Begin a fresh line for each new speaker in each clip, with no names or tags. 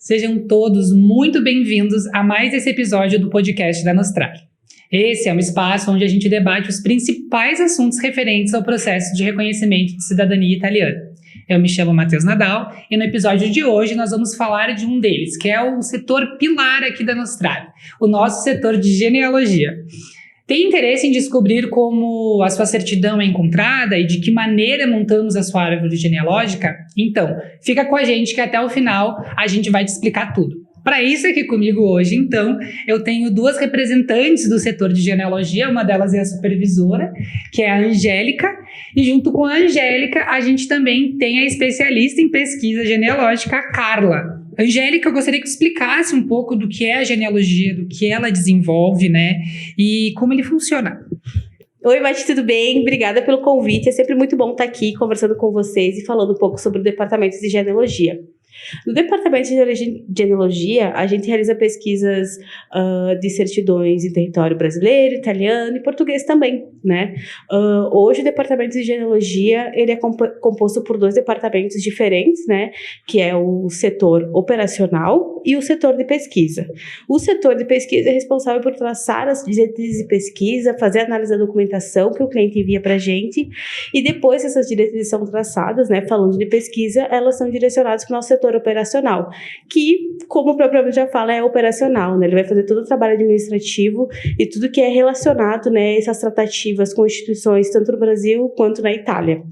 Sejam todos muito bem-vindos a mais esse episódio do podcast da Nostrale. Esse é um espaço onde a gente debate os principais assuntos referentes ao processo de reconhecimento de cidadania italiana. Eu me chamo Matheus Nadal e no episódio de hoje nós vamos falar de um deles, que é o setor pilar aqui da Nostrale, o nosso setor de genealogia. Tem interesse em descobrir como a sua certidão é encontrada e de que maneira montamos a sua árvore genealógica? Então, fica com a gente que até o final a gente vai te explicar tudo. Para isso aqui comigo hoje, então, eu tenho duas representantes do setor de genealogia, uma delas é a supervisora, que é a Angélica, e junto com a Angélica a gente também tem a especialista em pesquisa genealógica, a Carla. Angélica, eu gostaria que tu explicasse um pouco do que é a genealogia, do que ela desenvolve, né, e como ele funciona.
Oi, Mati, tudo bem? Obrigada pelo convite. É sempre muito bom estar aqui conversando com vocês e falando um pouco sobre o departamento de genealogia. No departamento de genealogia, a gente realiza pesquisas de certidões em território brasileiro, italiano e português também, né? Hoje o departamento de genealogia ele é composto por dois departamentos diferentes, né? Que é o setor operacional e o setor de pesquisa. O setor de pesquisa é responsável por traçar as diretrizes de pesquisa, fazer a análise da documentação que o cliente envia para a gente e depois essas diretrizes são traçadas, né? Falando de pesquisa, elas são direcionadas para o nosso setor operacional, que, como o próprio nome já fala, é operacional, né? Ele vai fazer todo o trabalho administrativo e tudo que é relacionado, né, essas tratativas com instituições, tanto no Brasil quanto na Itália.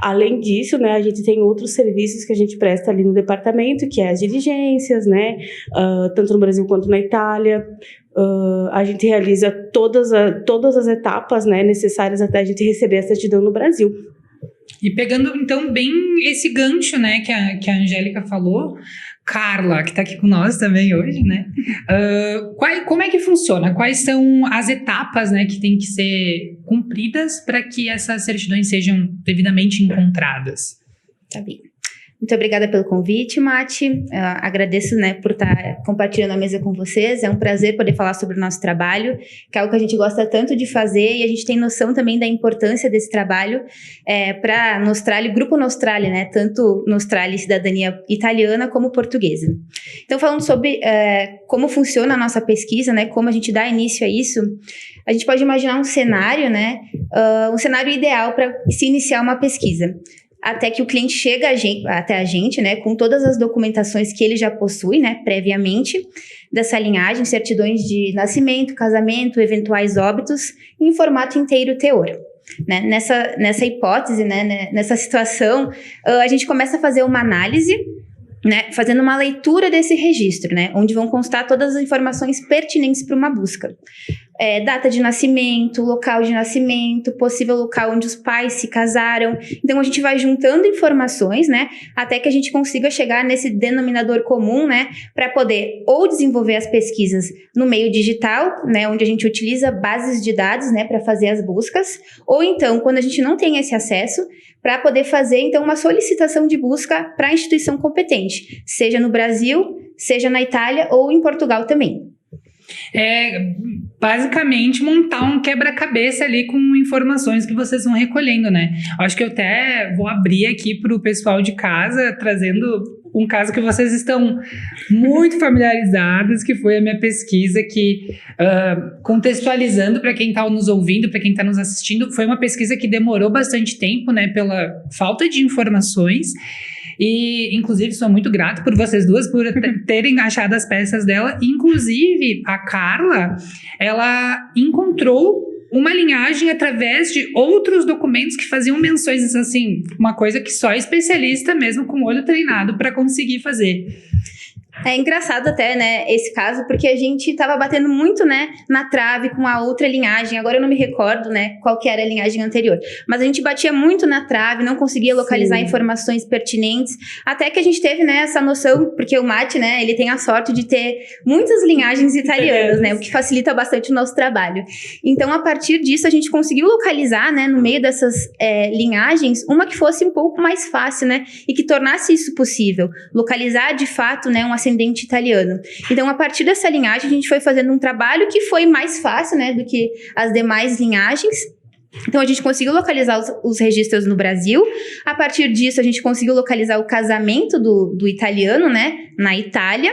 Além disso, né, a gente tem outros serviços que a gente presta ali no departamento, que é as diligências, né, tanto no Brasil quanto na Itália. A gente realiza todas as etapas, né, necessárias até a gente receber a certidão no Brasil.
E pegando, então, bem esse gancho, né, que a Angélica falou, Carla, que está aqui com nós também hoje, né, como é que funciona? Quais são as etapas, né, que têm que ser cumpridas para que essas certidões sejam devidamente encontradas?
Tá bem. Muito obrigada pelo convite, Mati. Agradeço, né, por estar compartilhando a mesa com vocês. É um prazer poder falar sobre o nosso trabalho, que é algo que a gente gosta tanto de fazer e a gente tem noção também da importância desse trabalho para Nostrale, Grupo Nostrale, né, tanto Nostrale Cidadania Italiana como portuguesa. Então, falando sobre como funciona a nossa pesquisa, né, como a gente dá início a isso, a gente pode imaginar um cenário, né, um cenário ideal para se iniciar uma pesquisa. Até que o cliente chega até a gente, né, com todas as documentações que ele já possui, né, previamente, dessa linhagem, certidões de nascimento, casamento, eventuais óbitos, em formato inteiro teor. Né? Nessa hipótese, né, nessa situação, a gente começa a fazer uma análise, né, fazendo uma leitura desse registro, né, onde vão constar todas as informações pertinentes para uma busca. Data de nascimento, local de nascimento, possível local onde os pais se casaram. Então, a gente vai juntando informações, né, até que a gente consiga chegar nesse denominador comum, né, para poder ou desenvolver as pesquisas no meio digital, né, onde a gente utiliza bases de dados, né, para fazer as buscas, ou então, quando a gente não tem esse acesso, para poder fazer, então, uma solicitação de busca para a instituição competente, seja no Brasil, seja na Itália ou em Portugal também.
Basicamente montar um quebra-cabeça ali com informações que vocês vão recolhendo, né? Acho que eu até vou abrir aqui para o pessoal de casa, trazendo um caso que vocês estão muito familiarizados, que foi a minha pesquisa que, contextualizando para quem está nos ouvindo, para quem está nos assistindo, foi uma pesquisa que demorou bastante tempo, né? Pela falta de informações. E, inclusive, sou muito grato por vocês duas, por terem achado as peças dela. Inclusive, a Carla, ela encontrou uma linhagem através de outros documentos que faziam menções, assim, uma coisa que só especialista mesmo com olho treinado para conseguir fazer.
É engraçado até, né, esse caso, porque a gente tava batendo muito, né, na trave com a outra linhagem. Agora eu não me recordo, né, qual que era a linhagem anterior. Mas a gente batia muito na trave, não conseguia localizar informações pertinentes. Até que a gente teve, né, essa noção, porque o Mati, né, ele tem a sorte de ter muitas linhagens italianas, né, o que facilita bastante o nosso trabalho. Então, a partir disso, a gente conseguiu localizar, né, no meio dessas linhagens, uma que fosse um pouco mais fácil, né, e que tornasse isso possível. Localizar, de fato, né, um ascendente italiano. Então, a partir dessa linhagem, a gente foi fazendo um trabalho que foi mais fácil, né, do que as demais linhagens. Então, a gente conseguiu localizar os registros no Brasil. A partir disso, a gente conseguiu localizar o casamento do italiano, né, na Itália.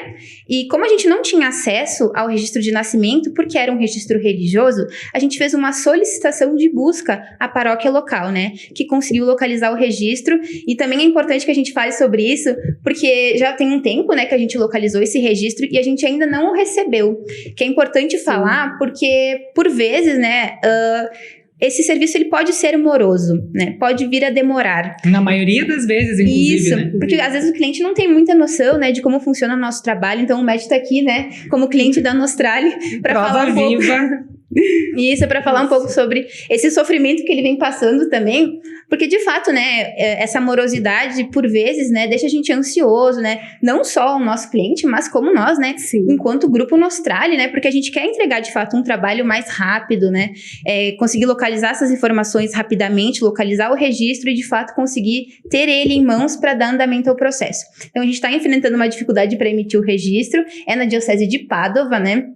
E como a gente não tinha acesso ao registro de nascimento, porque era um registro religioso, a gente fez uma solicitação de busca à paróquia local, né, que conseguiu localizar o registro. E também é importante que a gente fale sobre isso, porque já tem um tempo, né, que a gente localizou esse registro e a gente ainda não o recebeu. Que é importante falar, porque, por vezes, né, esse serviço ele pode ser moroso, né? Pode vir a demorar.
Na maioria das vezes, inclusive,
isso,
né?
porque às vezes o cliente não tem muita noção, né, de como funciona o nosso trabalho. Então o Matt está aqui, né, como cliente da Nostrale, para falar um pouco. Isso, para falar um pouco sobre esse sofrimento que ele vem passando também, porque de fato, né, essa morosidade, por vezes, né, deixa a gente ansioso, né, não só o nosso cliente, mas como nós, né,
Sim.
enquanto grupo Nostrale, né, porque a gente quer entregar, de fato, um trabalho mais rápido, né, conseguir localizar essas informações rapidamente, localizar o registro e, de fato, conseguir ter ele em mãos para dar andamento ao processo. Então, a gente está enfrentando uma dificuldade para emitir o registro, é na Diocese de Pádua, né,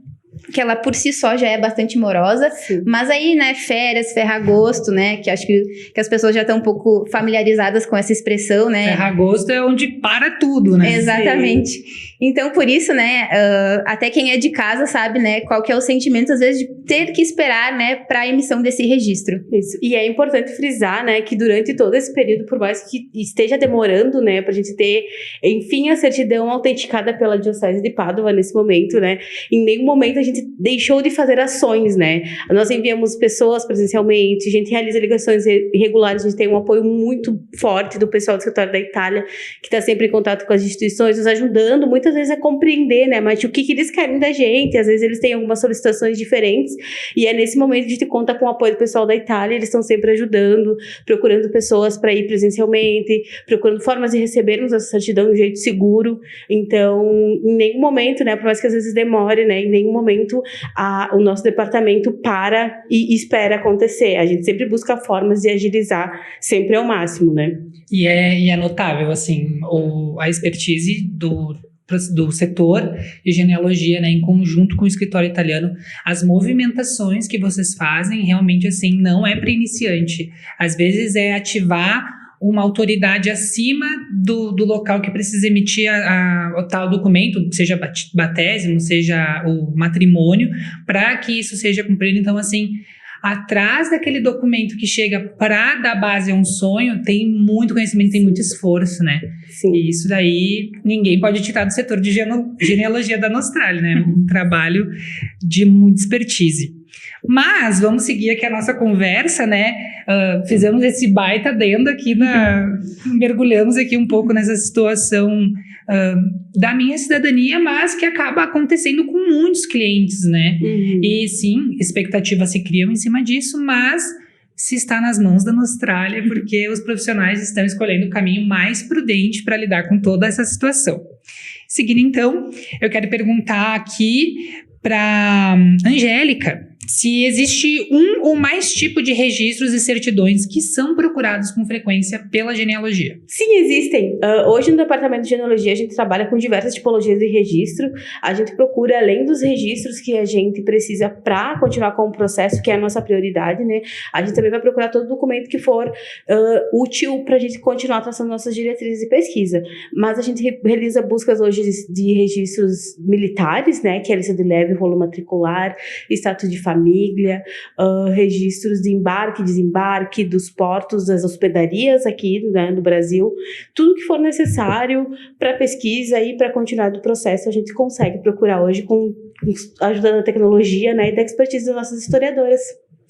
que ela por si só já é bastante morosa,
Sim.
mas aí, né, férias, ferragosto, né, que acho que as pessoas já estão um pouco familiarizadas com essa expressão, né.
Ferragosto é onde para tudo, né?
Exatamente. Então, por isso, né, até quem é de casa sabe, né, qual que é o sentimento, às vezes, de ter que esperar, né, para a emissão desse registro.
Isso. E é importante frisar, né, que durante todo esse período, por mais que esteja demorando, né, pra gente ter, enfim, a certidão autenticada pela Diocese de Pádua nesse momento, né, em nenhum momento a gente deixou de fazer ações, né. Nós enviamos pessoas presencialmente, a gente realiza ligações regulares, a gente tem um apoio muito forte do pessoal do escritório da Itália, que está sempre em contato com as instituições, nos ajudando muitas vezes a compreender, né, mas o que eles querem da gente. Às vezes eles têm algumas solicitações diferentes e é nesse momento que a gente conta com o apoio do pessoal da Itália. Eles estão sempre ajudando, procurando pessoas para ir presencialmente, procurando formas de recebermos essa certidão de um jeito seguro. Então, em nenhum momento, né, por mais que às vezes demore, né, em nenhum momento o nosso departamento para e espera acontecer. A gente sempre busca formas de agilizar sempre ao máximo, né.
E é notável, assim, a expertise do setor de genealogia, né, em conjunto com o escritório italiano, as movimentações que vocês fazem, realmente, assim, não é para iniciante. Às vezes é ativar uma autoridade acima do local que precisa emitir o tal documento, seja batésimo, seja o matrimônio, para que isso seja cumprido. Então, assim, atrás daquele documento que chega para dar base a um sonho, tem muito conhecimento, tem muito esforço, né?
Sim.
E isso daí ninguém pode tirar do setor de genealogia da Nostrale, né? Um trabalho de muita expertise. Mas vamos seguir aqui a nossa conversa, né? Fizemos esse baita adendo aqui, mergulhamos aqui um pouco nessa situação da minha cidadania, mas que acaba acontecendo com muitos clientes, né?
Uhum.
E sim, expectativas se criam em cima disso, mas se está nas mãos da Nostrale, porque os profissionais estão escolhendo o caminho mais prudente para lidar com toda essa situação. Seguindo, então, eu quero perguntar aqui para Angélica se existe um ou mais tipo de registros e certidões que são procurados com frequência pela genealogia.
Sim, existem. Hoje no departamento de genealogia a gente trabalha com diversas tipologias de registro. A gente procura, além dos registros que a gente precisa para continuar com o processo, que é a nossa prioridade, né? A gente também vai procurar todo documento que for útil para a gente continuar traçando nossas diretrizes de pesquisa. Mas a gente realiza buscas hoje de registros militares, né? Que é a lista de leve, rolo matricular, status de família, registros de embarque, desembarque, dos portos, das hospedarias aqui, né, no Brasil. Tudo que for necessário para pesquisa e para continuar do processo, a gente consegue procurar hoje com a ajuda da tecnologia, né, e da expertise das nossas historiadoras.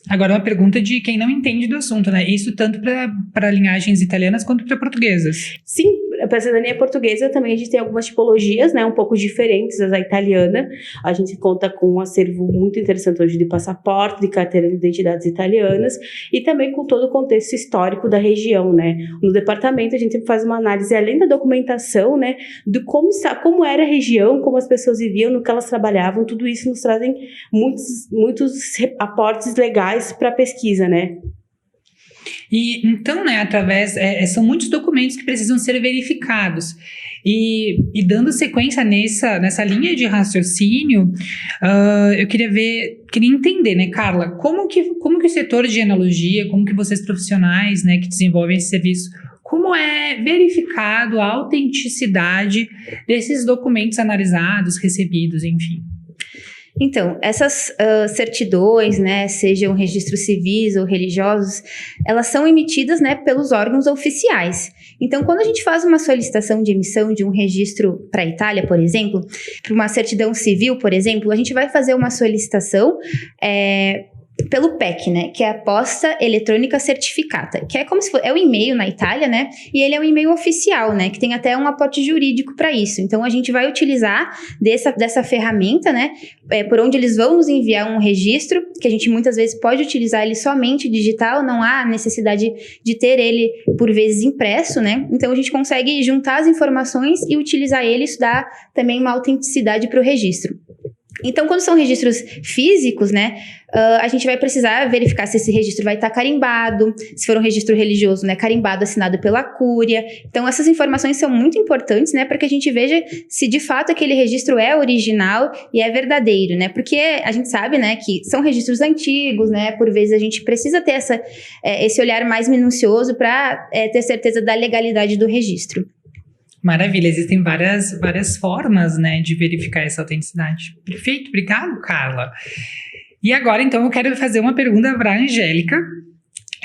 Agora, uma pergunta de quem não entende do assunto, né? Isso tanto para linhagens italianas quanto para portuguesas.
Sim, para a cidadania portuguesa também a gente tem algumas tipologias, né, um pouco diferentes da italiana. A gente conta com um acervo muito interessante hoje de passaporte, de carteira de identidades italianas e também com todo o contexto histórico da região, né. No departamento a gente faz uma análise, além da documentação, né, de como era a região, como as pessoas viviam, no que elas trabalhavam. Tudo isso nos trazem muitos aportes legais para a pesquisa, né.
E então, né, são muitos documentos que precisam ser verificados. E dando sequência nessa linha de raciocínio, eu queria entender, né, Carla, como que o setor de genealogia, como que vocês profissionais, né, que desenvolvem esse serviço, como é verificado a autenticidade desses documentos analisados, recebidos, enfim?
Então, essas certidões, né, sejam registros civis ou religiosos, elas são emitidas, né, pelos órgãos oficiais. Então, quando a gente faz uma solicitação de emissão de um registro para a Itália, por exemplo, para uma certidão civil, por exemplo, a gente vai fazer uma solicitação pelo PEC, né, que é a Posta Eletrônica Certificata, que é como se fosse, é o e-mail na Itália, né, e ele é um e-mail oficial, né, que tem até um aporte jurídico para isso. Então, a gente vai utilizar dessa ferramenta, né, por onde eles vão nos enviar um registro, que a gente muitas vezes pode utilizar ele somente digital, não há necessidade de ter ele, por vezes, impresso, né, então a gente consegue juntar as informações e utilizar ele, isso dá também uma autenticidade para o registro. Então, quando são registros físicos, né, a gente vai precisar verificar se esse registro vai estar carimbado, se for um registro religioso, né, carimbado, assinado pela cúria. Então, essas informações são muito importantes, né, para que a gente veja se de fato aquele registro é original e é verdadeiro, né, porque a gente sabe, né, que são registros antigos, né, por vezes a gente precisa ter esse olhar mais minucioso para ter certeza da legalidade do registro.
Maravilha, existem várias formas, né, de verificar essa autenticidade. Perfeito, obrigado, Carla. E agora, então, eu quero fazer uma pergunta para a Angélica.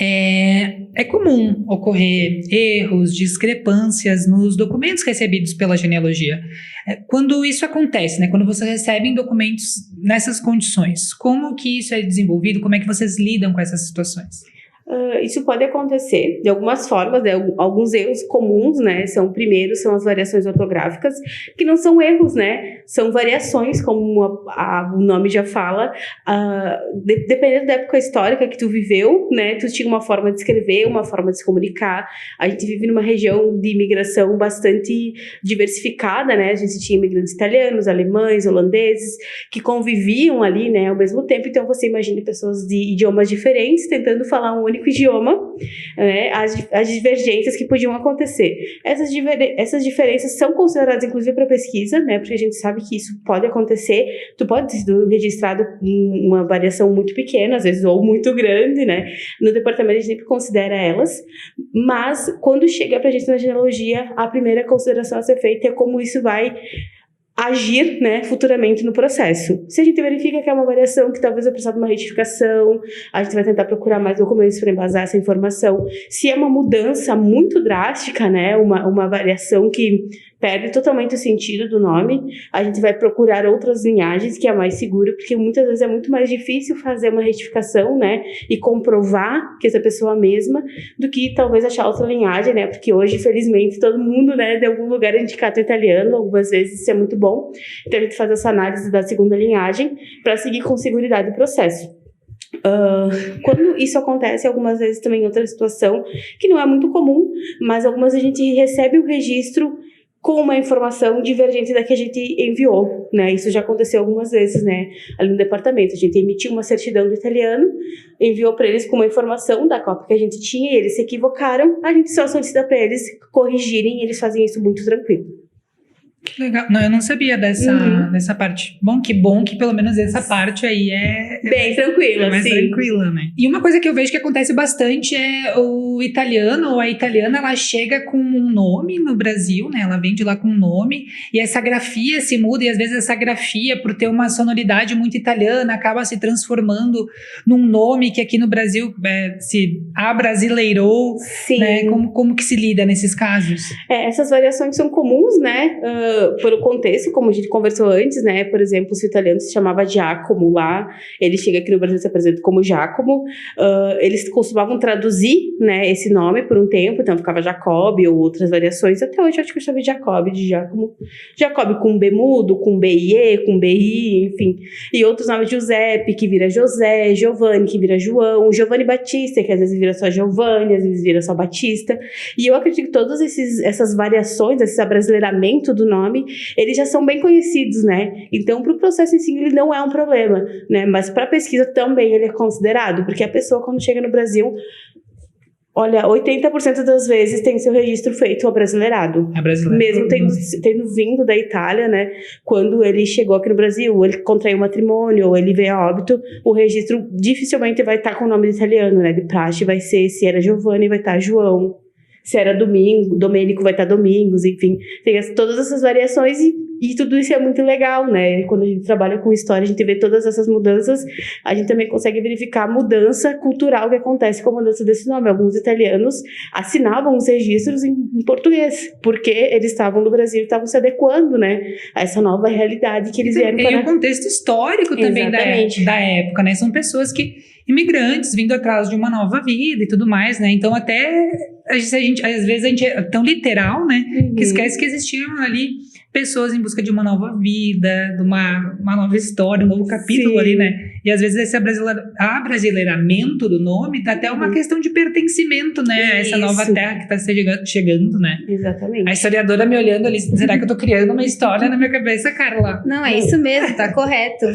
É comum ocorrer erros, discrepâncias nos documentos recebidos pela genealogia. Quando isso acontece, né, quando vocês recebem documentos nessas condições, como que isso é desenvolvido? Como é que vocês lidam com essas situações?
Isso pode acontecer de algumas formas, né? Alguns erros comuns, né? São as variações ortográficas, que não são erros, né? São variações, como o nome já fala. Dependendo da época histórica que tu viveu, né? Tu tinha uma forma de escrever, uma forma de se comunicar. A gente vive numa região de imigração bastante diversificada, né? A gente tinha imigrantes italianos, alemães, holandeses, que conviviam ali, né? Ao mesmo tempo. Então, você imagina pessoas de idiomas diferentes tentando falar um único idioma, né, as divergências que podiam acontecer. Essas diferenças são consideradas, inclusive, para pesquisa, né, porque a gente sabe que isso pode acontecer. Tu pode ter sido registrado em uma variação muito pequena, às vezes, ou muito grande, né. No departamento, a gente sempre considera elas, mas quando chega para a gente na genealogia, a primeira consideração a ser feita é como isso vai agir, né, futuramente no processo. Se a gente verifica que é uma variação que talvez vai precisar de uma retificação, a gente vai tentar procurar mais documentos para embasar essa informação. Se é uma mudança muito drástica, né, uma variação que perde totalmente o sentido do nome, a gente vai procurar outras linhagens, que é mais seguro, porque muitas vezes é muito mais difícil fazer uma retificação, né, e comprovar que essa pessoa é a mesma, do que talvez achar outra linhagem, né, porque hoje, felizmente, todo mundo, né, de algum lugar é indicado italiano, algumas vezes isso é muito bom, então a gente faz essa análise da segunda linhagem para seguir com seguridade o processo. Quando isso acontece, algumas vezes também em outra situação, que não é muito comum, mas algumas a gente recebe o registro com uma informação divergente da que a gente enviou, né? Isso já aconteceu algumas vezes, né? Ali no departamento, a gente emitiu uma certidão do italiano, enviou para eles com uma informação da cópia que a gente tinha, e eles se equivocaram, a gente só solicita para eles corrigirem, e eles fazem isso muito tranquilo.
Que legal. Não, eu não sabia dessa parte. Bom que pelo menos essa parte aí é
bem tranquila,
mais tranquila, né? E uma coisa que eu vejo que acontece bastante é o italiano ou a italiana, ela chega com um nome no Brasil, né? Ela vem de lá com um nome e essa grafia se muda, e às vezes essa grafia, por ter uma sonoridade muito italiana, acaba se transformando num nome que aqui no Brasil se abrasileirou.
Sim.
Né? Como que se lida nesses casos?
Essas variações são comuns, né? Pelo contexto, como a gente conversou antes, né? Por exemplo, se o italiano se chamava Giacomo lá, ele chega aqui no Brasil e se apresenta como Giacomo. Eles costumavam traduzir, né, esse nome por um tempo, então ficava Jacob ou outras variações. Até hoje eu acho que eu chamo de Jacob, de Giacomo. Jacob com B mudo, com BIE, com BI, enfim. E outros nomes, Giuseppe, que vira José, Giovanni, que vira João, Giovanni Batista, que às vezes vira só Giovanni, às vezes vira só Batista. E eu acredito que todas essas variações, esse abrasileiramento do nome, eles já são bem conhecidos, né? Então, para o processo em si, ele não é um problema, né? Mas para a pesquisa também ele é considerado, porque a pessoa, quando chega no Brasil, Olha, 80% das vezes tem seu registro feito abrasileirado. Mesmo tendo vindo da Itália, né? Quando ele chegou aqui no Brasil, ele contraiu matrimônio, ou ele veio a óbito, o registro dificilmente vai estar com o nome italiano, né? De praxe vai ser, se era Giovanni, vai estar João. Se era Domênico, vai estar Domingos, enfim. Tem todas essas variações e tudo isso é muito legal, né? Quando a gente trabalha com história, a gente vê todas essas mudanças, a gente também consegue verificar a mudança cultural que acontece com a mudança desse nome. Alguns italianos assinavam os registros em português, porque eles estavam no Brasil e estavam se adequando, né? A essa nova realidade que eles vieram para...
E o contexto histórico também da época, né? São pessoas imigrantes vindo atrás de uma nova vida e tudo mais, né? Então até às vezes a gente é tão literal, né? Que esquece que existiam ali pessoas em busca de uma nova vida, de uma nova história, um novo capítulo ali, né? E às vezes esse abrasileiramento do nome tá até uma questão de pertencimento, né? Essa nova terra que tá chegando, né?
Exatamente.
A historiadora me olhando ali, será que eu tô criando uma história na minha cabeça, Carla?
Não, é isso mesmo, tá correto.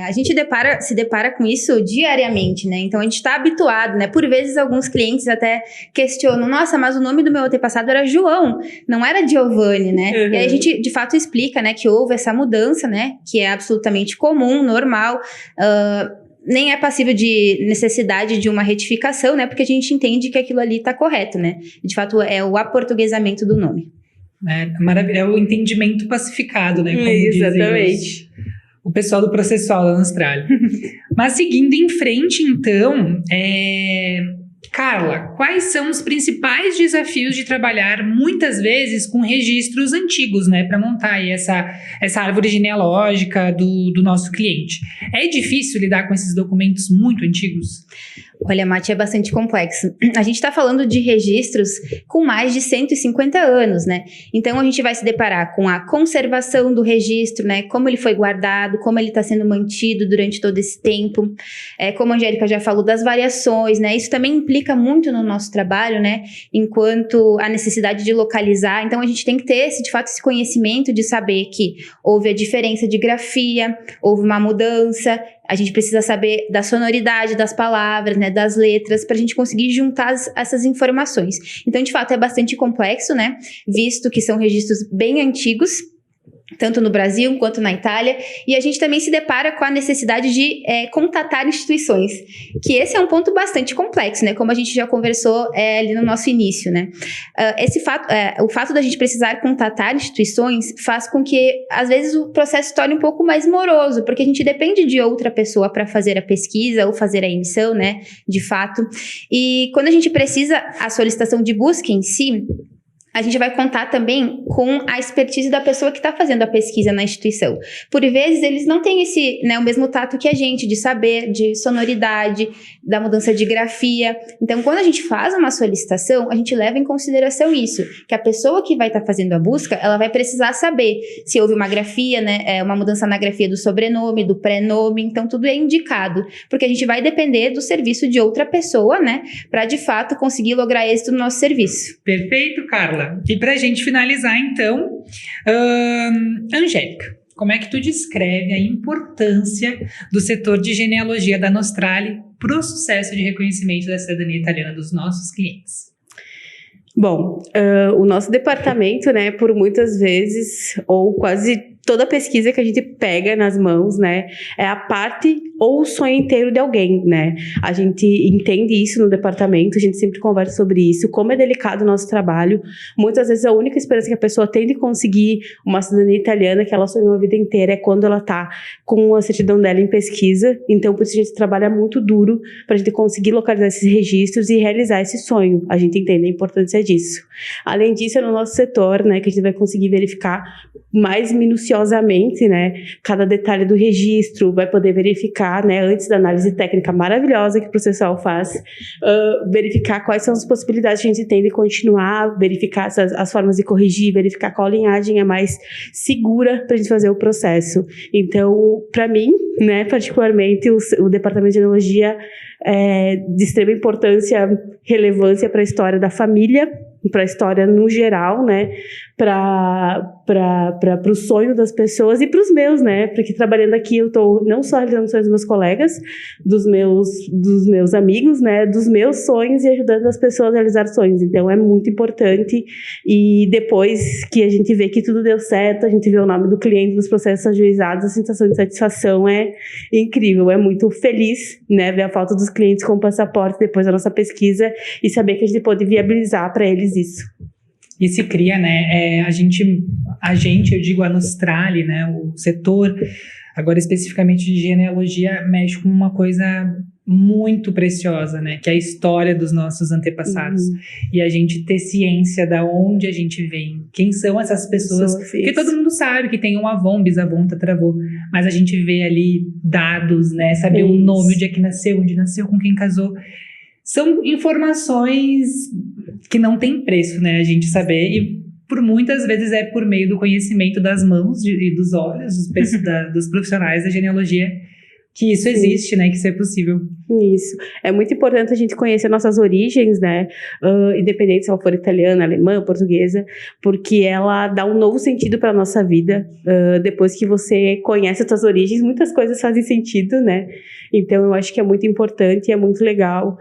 A gente se depara com isso diariamente, né? Então a gente tá habituado, né? Por vezes alguns clientes até questionam, nossa, mas o nome do meu antepassado era João, não era Giovanni, né? E aí a gente de fato explica, né, que houve essa mudança, né, que é absolutamente comum, normal, nem é passível de necessidade de uma retificação, né, porque a gente entende que aquilo ali está correto, né, de fato é o aportuguesamento do nome.
É o entendimento pacificado, né, como
exatamente.
O pessoal do processual lá na Austrália. Mas seguindo em frente, então, Carla, quais são os principais desafios de trabalhar muitas vezes com registros antigos, né, para montar aí essa árvore genealógica do nosso cliente? É difícil lidar com esses documentos muito antigos?
Olha, Mati, é bastante complexo. A gente está falando de registros com mais de 150 anos, né? Então, a gente vai se deparar com a conservação do registro, né? Como ele foi guardado, como ele está sendo mantido durante todo esse tempo. Como a Angélica já falou, das variações, né? Isso também implica muito no nosso trabalho, né? Enquanto a necessidade de localizar. Então, a gente tem que ter, de fato, esse conhecimento de saber que houve a diferença de grafia, houve uma mudança. A gente precisa saber da sonoridade das palavras, né, das letras, para a gente conseguir juntar essas informações. Então, de fato, é bastante complexo, né, visto que são registros bem antigos, tanto no Brasil quanto na Itália, e a gente também se depara com a necessidade de contatar instituições, que esse é um ponto bastante complexo, né, como a gente já conversou ali no nosso início, né. O fato da gente precisar contatar instituições faz com que, às vezes, o processo se torne um pouco mais moroso, porque a gente depende de outra pessoa para fazer a pesquisa ou fazer a emissão, né, de fato, e quando a gente precisa a solicitação de busca em si, a gente vai contar também com a expertise da pessoa que está fazendo a pesquisa na instituição. Por vezes, eles não têm o mesmo tato que a gente, de saber, de sonoridade, da mudança de grafia. Então, quando a gente faz uma solicitação, a gente leva em consideração isso, que a pessoa que vai estar fazendo a busca, ela vai precisar saber se houve uma grafia, né, uma mudança na grafia do sobrenome, do prenome, então tudo é indicado, porque a gente vai depender do serviço de outra pessoa, né, para de fato conseguir lograr êxito no nosso serviço.
Perfeito, Carla. E para a gente finalizar, então, Angélica, como é que tu descreve a importância do setor de genealogia da Nostrale para o sucesso de reconhecimento da cidadania italiana dos nossos clientes?
Bom, o nosso departamento, né, por muitas vezes, ou quase toda pesquisa que a gente pega nas mãos, né, é a parte ou o sonho inteiro de alguém, né? A gente entende isso no departamento, a gente sempre conversa sobre isso, como é delicado o nosso trabalho. Muitas vezes a única esperança que a pessoa tem de conseguir uma cidadania italiana que ela sonhou a vida inteira é quando ela tá com a certidão dela em pesquisa. Então, por isso a gente trabalha muito duro para a gente conseguir localizar esses registros e realizar esse sonho. A gente entende a importância disso. Além disso, é no nosso setor, né, que a gente vai conseguir verificar mais minuciosamente, né, cada detalhe do registro, vai poder verificar, né, antes da análise técnica maravilhosa que o processual faz, verificar quais são as possibilidades que a gente tem de continuar, verificar as formas de corrigir, verificar qual linhagem é mais segura para a gente fazer o processo. Então, para mim, né, particularmente, o Departamento de Genealogia é de extrema importância, relevância para a história da família, para a história no geral, né, para o sonho das pessoas e para os meus, né? Porque trabalhando aqui eu estou não só realizando os sonhos dos meus colegas, dos meus amigos, né? Dos meus sonhos e ajudando as pessoas a realizar sonhos. Então é muito importante, e depois que a gente vê que tudo deu certo, a gente vê o nome do cliente nos processos ajuizados, a sensação de satisfação é incrível, é muito feliz, né? Ver a foto dos clientes com o passaporte depois da nossa pesquisa e saber que a gente pode viabilizar para eles isso.
E se cria, né? A gente, eu digo a Nostrale, né? O setor, agora especificamente de genealogia, mexe com uma coisa muito preciosa, né? Que é a história dos nossos antepassados. E a gente ter ciência da onde a gente vem, quem são essas pessoas. Porque todo mundo sabe que tem um avô, um bisavô, um tataravô, mas a gente vê ali dados, né? Saber o nome, onde é que nasceu, onde nasceu, com quem casou. São informações que não tem preço, né? A gente saber, e por muitas vezes é por meio do conhecimento das mãos e dos olhos dos profissionais da genealogia que isso existe, né? Que isso é possível.
Isso. É muito importante a gente conhecer nossas origens, né? Independente se ela for italiana, alemã, portuguesa, porque ela dá um novo sentido para a nossa vida. Depois que você conhece as suas origens, muitas coisas fazem sentido, né? Então, eu acho que é muito importante e é muito legal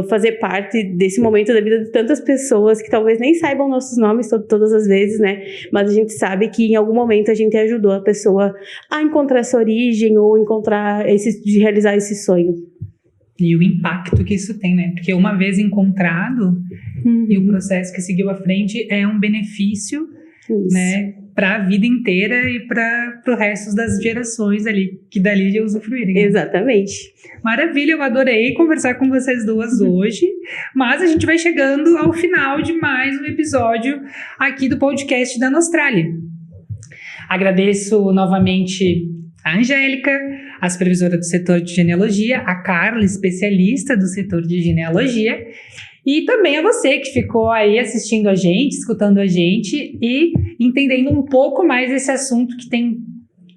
fazer parte desse momento da vida de tantas pessoas que talvez nem saibam nossos nomes todas as vezes, né? Mas a gente sabe que em algum momento a gente ajudou a pessoa a encontrar essa origem ou de realizar esse sonho.
E o impacto que isso tem, né? Porque uma vez encontrado, e o processo que seguiu à frente é um benefício, né? Para a vida inteira e para o resto das gerações ali, que dali de usufruírem. Né?
Exatamente.
Maravilha, eu adorei conversar com vocês duas hoje, mas a gente vai chegando ao final de mais um episódio aqui do podcast da Nostrale. Agradeço novamente a Angélica, a supervisora do setor de genealogia, a Carla, especialista do setor de genealogia, e também a você que ficou aí assistindo a gente, escutando a gente e entendendo um pouco mais esse assunto que tem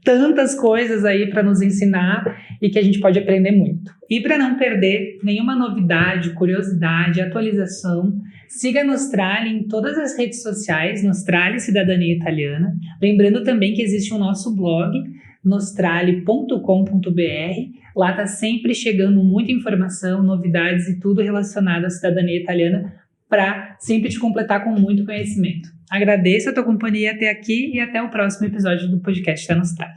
tantas coisas aí para nos ensinar e que a gente pode aprender muito. E para não perder nenhuma novidade, curiosidade, atualização, siga a Nostrale em todas as redes sociais, Nostrale Cidadania Italiana. Lembrando também que existe o nosso blog, nostrale.com.br. Lá está sempre chegando muita informação, novidades e tudo relacionado à cidadania italiana para sempre te completar com muito conhecimento. Agradeço a tua companhia até aqui e até o próximo episódio do podcast da Nostrale.